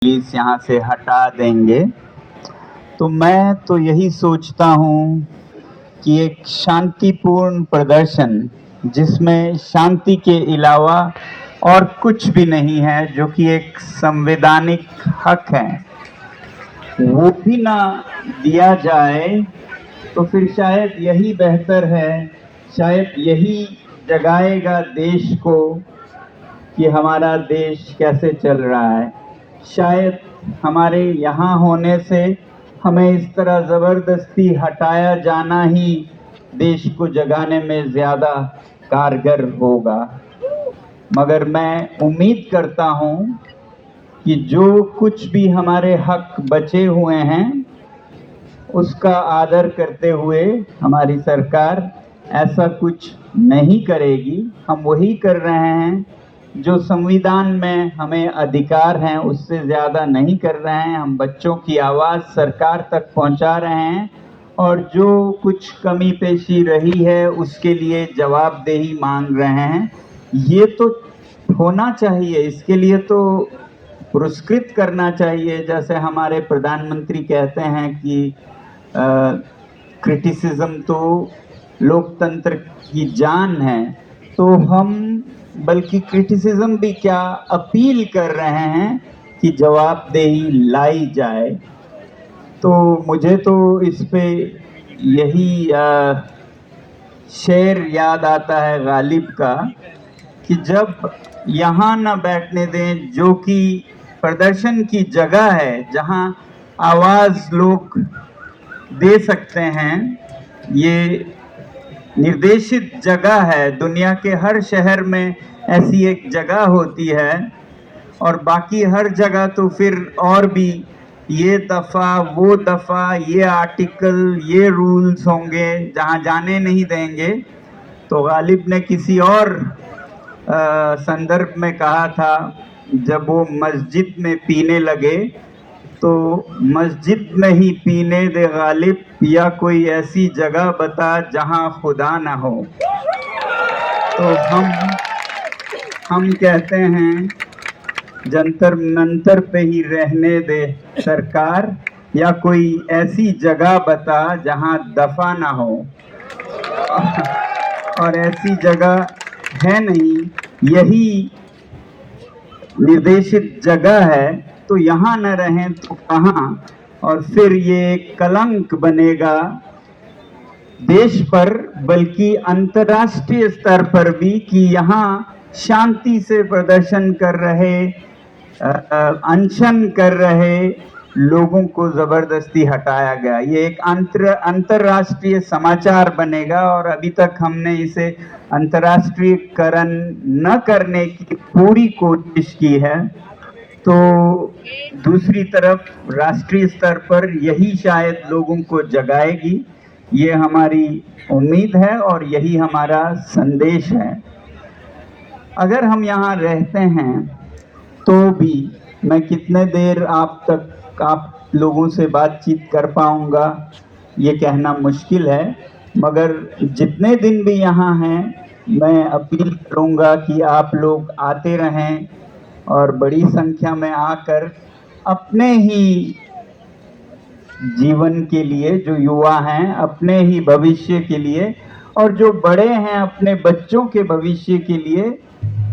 Police यहाँ से हटा देंगे। तो मैं तो यही सोचता हूँ कि एक शांतिपूर्ण प्रदर्शन जिसमें शांति के अलावा और कुछ भी नहीं है, जो कि एक संवैधानिक हक है, वो भी ना दिया जाए तो फिर शायद यही बेहतर है। शायद यही जगाएगा देश को कि हमारा देश कैसे चल रहा है। शायद हमारे यहाँ होने से हमें इस तरह ज़बरदस्ती हटाया जाना ही देश को जगाने में ज़्यादा कारगर होगा। मगर मैं उम्मीद करता हूँ कि जो कुछ भी हमारे हक बचे हुए हैं उसका आदर करते हुए हमारी सरकार ऐसा कुछ नहीं करेगी। हम वही कर रहे हैं जो संविधान में हमें अधिकार हैं, उससे ज़्यादा नहीं कर रहे हैं। हम बच्चों की आवाज़ सरकार तक पहुंचा रहे हैं और जो कुछ कमी पेशी रही है उसके लिए जवाबदेही मांग रहे हैं। ये तो होना चाहिए, इसके लिए तो पुरस्कृत करना चाहिए। जैसे हमारे प्रधानमंत्री कहते हैं कि क्रिटिसिज्म तो लोकतंत्र की जान है, तो हम बल्कि क्रिटिसिज्म भी क्या अपील कर रहे हैं कि जवाबदेही लाई जाए। तो मुझे तो इस पे यही शेर याद आता है गालिब का कि जब यहाँ न बैठने दें जो कि प्रदर्शन की जगह है, जहाँ आवाज़ लोग दे सकते हैं। ये निर्देशित जगह है, दुनिया के हर शहर में ऐसी एक जगह होती है और बाकी हर जगह तो फिर और भी ये दफ़ा वो दफ़ा ये आर्टिकल ये रूल्स होंगे जहाँ जाने नहीं देंगे। तो गालिब ने किसी और संदर्भ में कहा था, जब वो मस्जिद में पीने लगे तो मस्जिद में ही पीने दे गालिब, या कोई ऐसी जगह बता जहां खुदा ना हो। तो हम कहते हैं जंतर मंतर पे ही रहने दे सरकार, या कोई ऐसी जगह बता जहां दफा ना हो। और ऐसी जगह है नहीं, यही निर्देशित जगह है। तो यहाँ न रहें तो कहाँ। और फिर ये कलंक बनेगा देश पर, बल्कि अंतर्राष्ट्रीय स्तर पर भी, कि यहाँ शांति से प्रदर्शन कर रहे अनशन कर रहे लोगों को जबरदस्ती हटाया गया। ये एक अंतर्राष्ट्रीय समाचार बनेगा और अभी तक हमने इसे अंतर्राष्ट्रीयकरण न करने की पूरी कोशिश की है। तो दूसरी तरफ राष्ट्रीय स्तर पर यही शायद लोगों को जगाएगी। ये हमारी उम्मीद है और यही हमारा संदेश है। अगर हम यहाँ रहते हैं तो भी मैं कितने देर आप लोगों से बातचीत कर पाऊँगा ये कहना मुश्किल है, मगर जितने दिन भी यहाँ हैं मैं अपील करूँगा कि आप लोग आते रहें और बड़ी संख्या में आकर अपने ही जीवन के लिए, जो युवा हैं अपने ही भविष्य के लिए, और जो बड़े हैं अपने बच्चों के भविष्य के लिए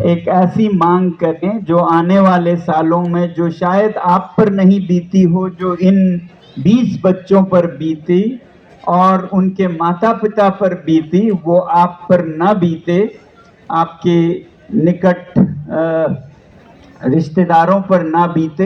एक ऐसी मांग करें जो आने वाले सालों में, जो शायद आप पर नहीं बीती हो, जो इन 20 बच्चों पर बीती और उनके माता पिता पर बीती, वो आप पर ना बीते, आपके निकट रिश्तेदारों पर ना बीते।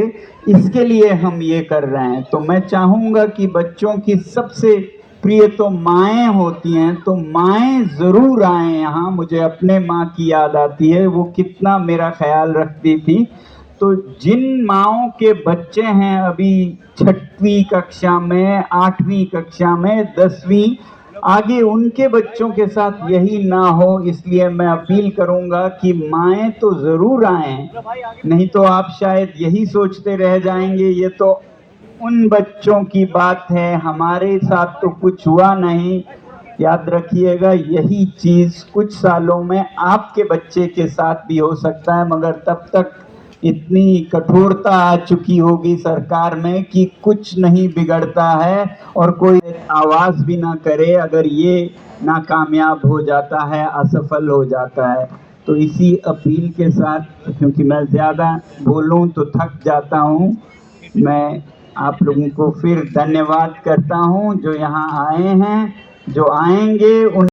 इसके लिए हम ये कर रहे हैं। तो मैं चाहूँगा कि बच्चों की सबसे प्रिय तो माएँ होती हैं, तो माएँ ज़रूर आएँ यहाँ। मुझे अपने माँ की याद आती है, वो कितना मेरा ख्याल रखती थी। तो जिन माँओं के बच्चे हैं अभी 6वीं कक्षा में, 8वीं कक्षा में, 10वीं, आगे उनके बच्चों के साथ यही ना हो, इसलिए मैं अपील करूंगा कि माएँ तो ज़रूर आएँ। नहीं तो आप शायद यही सोचते रह जाएंगे ये तो उन बच्चों की बात है, हमारे साथ तो कुछ हुआ नहीं। याद रखिएगा, यही चीज़ कुछ सालों में आपके बच्चे के साथ भी हो सकता है, मगर तब तक इतनी कठोरता आ चुकी होगी सरकार में कि कुछ नहीं बिगड़ता है और कोई आवाज भी ना करे अगर ये नाकामयाब हो जाता है, असफल हो जाता है। तो इसी अपील के साथ, क्योंकि मैं ज़्यादा बोलूं तो थक जाता हूं, मैं आप लोगों को फिर धन्यवाद करता हूं जो यहाँ आए हैं, जो आएंगे उन